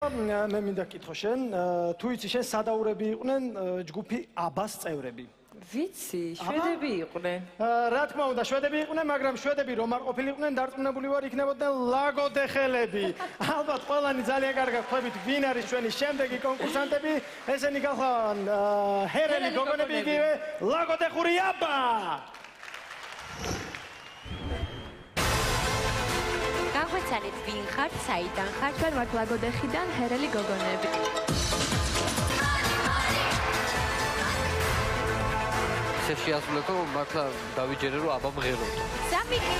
მე მინდა გკითხო შენ, თუ იცი შენ სადაურები იყვნენ ჯგუფი აბას წევრები? ვიცი, შვედები იყვნენ. რა თქმა უნდა, შვედები იყვნენ, მაგრამ შვედები რომ არ ყოფილიყნენ, დარწმუნებული ვარ, იქნებოდნენ ლაგოდეხელები. ალბათ ყველანი ძალიან კარგად ხვდებით, ვინ არის ჩვენი შემდეგი კონკურსანტები. ესენი გახლავენ ჰერელი გოგონები, იგივე ლაგოდეხური აბა. გაგვეცანეთ ვინ ხართ, საიდან ხართ? ჩვენ ვართ ლაგოდეხიდან, ჰერელი გოგონები. შეასრულეთ, რომ მართლა დავიჯერე, რომ აბა მღეროთ. სამიკი.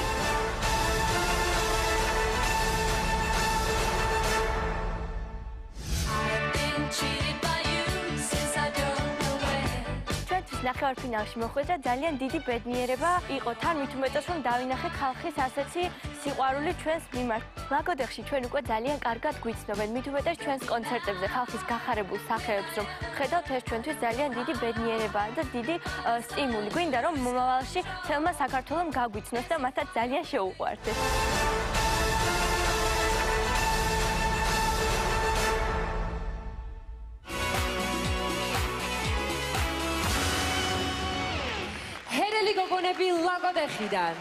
ჩვენთვის ნახევარფინალში მოხვედრა ძალიან დიდი ბედნიერება იყო. თან მით უმეტეს, რომ დავინახეთ ხალხის ასეთი სიყვარული ჩვენს მიმართ. ლაგოდეხში ჩვენ უკვე ძალიან კარგად გვიცნობენ. მით უმეტეს ჩვენს კონცერტებზე ხალხის გახარებულ სახეებს რომ ხედავთ, ეს ჩვენთვის ძალიან დიდი ბედნიერებაა და დიდი სტიმული. გვინდა რომ მომავალში თელმა საქართველომ გაგვიცნოს და მათაც ძალიან შეუყვარდეს. ჰერელი გოგონები ლაგოდეხიდან.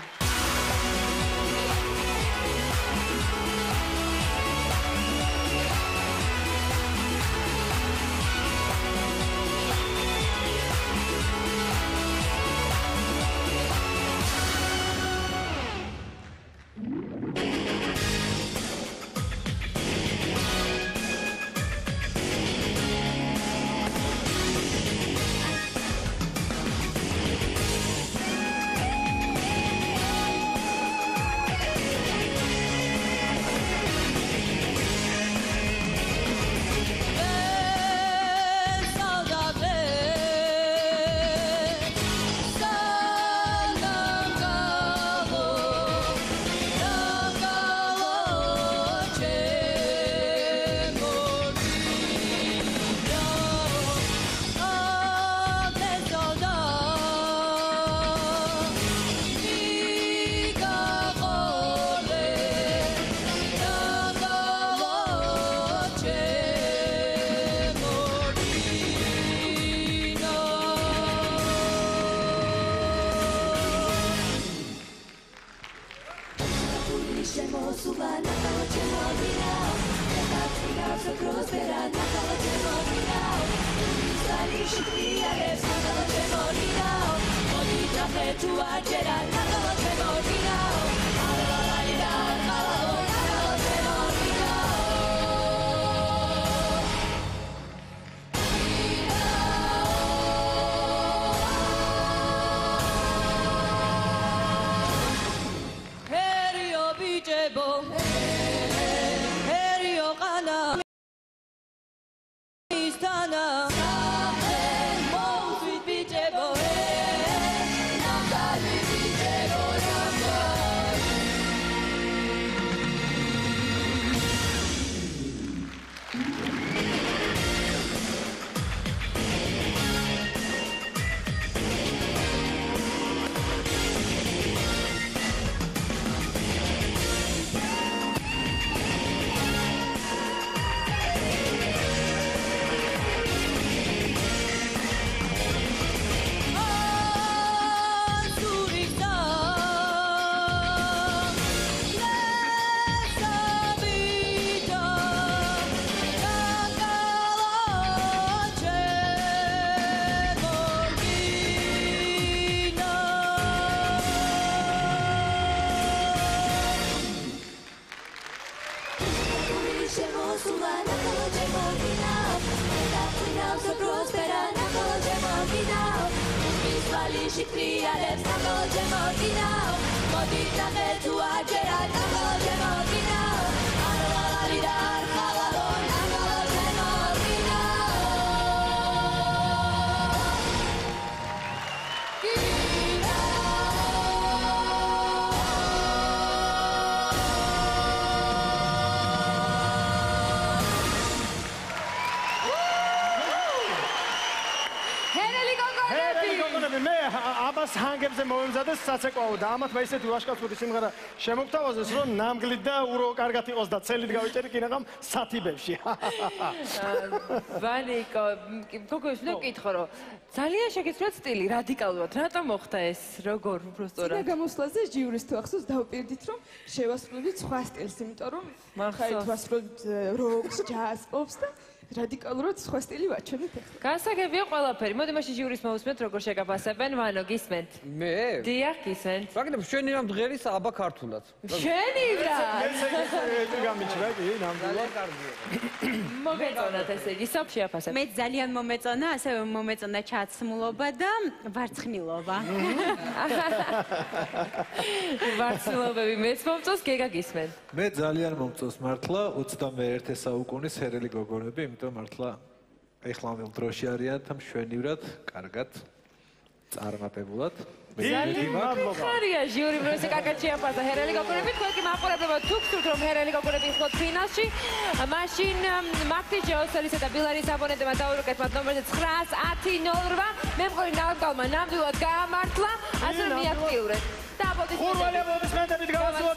ალბათ ჰანგებზე მომემზადეს საცეკვაო და ამათ მე ისეთი ვაშკაცური სიმღერა შემოგთავაზეს, რომ ნამგლით და ურო კარგად იყოს და ცელით გავიჭერი კინაღამ სათიბებში. ვანიკო, გოგო ის უნდა ვკითხო, რომ ძალიან შეგეცვლათ სტილი რადიკალურად. რატომ მოხდა ეს? როგორ უბრალოდ? და გამოსვლაზე ჟიურის თუ ახსოვს დავპირდით რომ შევასრულებდით სხვა სტილს, იმიტომ რომ ხაით ვასრულებთ როკს, ჯაზს, პოპს და რადიკალურად სხვა სტილი ვაჩვენეთ ახლა. განსაკუთრებია ყველაფერი. მოდი მაშინ ჟიურის მოусმენთ როგორ შეგაფასებენ. ვანო გისმენთ? მე? დიახ, გისმენთ. მაგდებ შენი რამ დღერის აბა ქართულად. შენი რა? ესე გამიჩნდა კი ნამდვილად. მოგეწონათ ესე იგი, სოფ შეაფასებ. მე ძალიან მომეწონა, ასევე მომეწონა ჩაცმულობა და ვარცხნილობა. ვარცხნილობები მეც მომწონს, გეგა გისმენთ. მე ძალიან მომწონს მართლა 21 საუკუნის ჰერელი გოგონები, იმიტომ მართლა ეხლამილ დროში არიან და მშვენივრად, კარგად, წარმატებულად. ხარია ჟიური რომ ესე კარგად შეაფასა ჰერელი გოგონები, თქვენ მაყურებლებო თუ გსურთ რომ ჰერელი გოგონები იხდოთ ფინალში, მაშინ მარტი ჯეოსელისა და ბილარის აბონენტებმა დაურეკეთ მათ ნომერზე 91008. მე მყოლი ნავკალმა ნამდვილად გაამართლა, ასე რომ მიაქტიურეთ. და აბოდისმენტები. ხურვალე აბოდისმენტებით გავასრულებთ.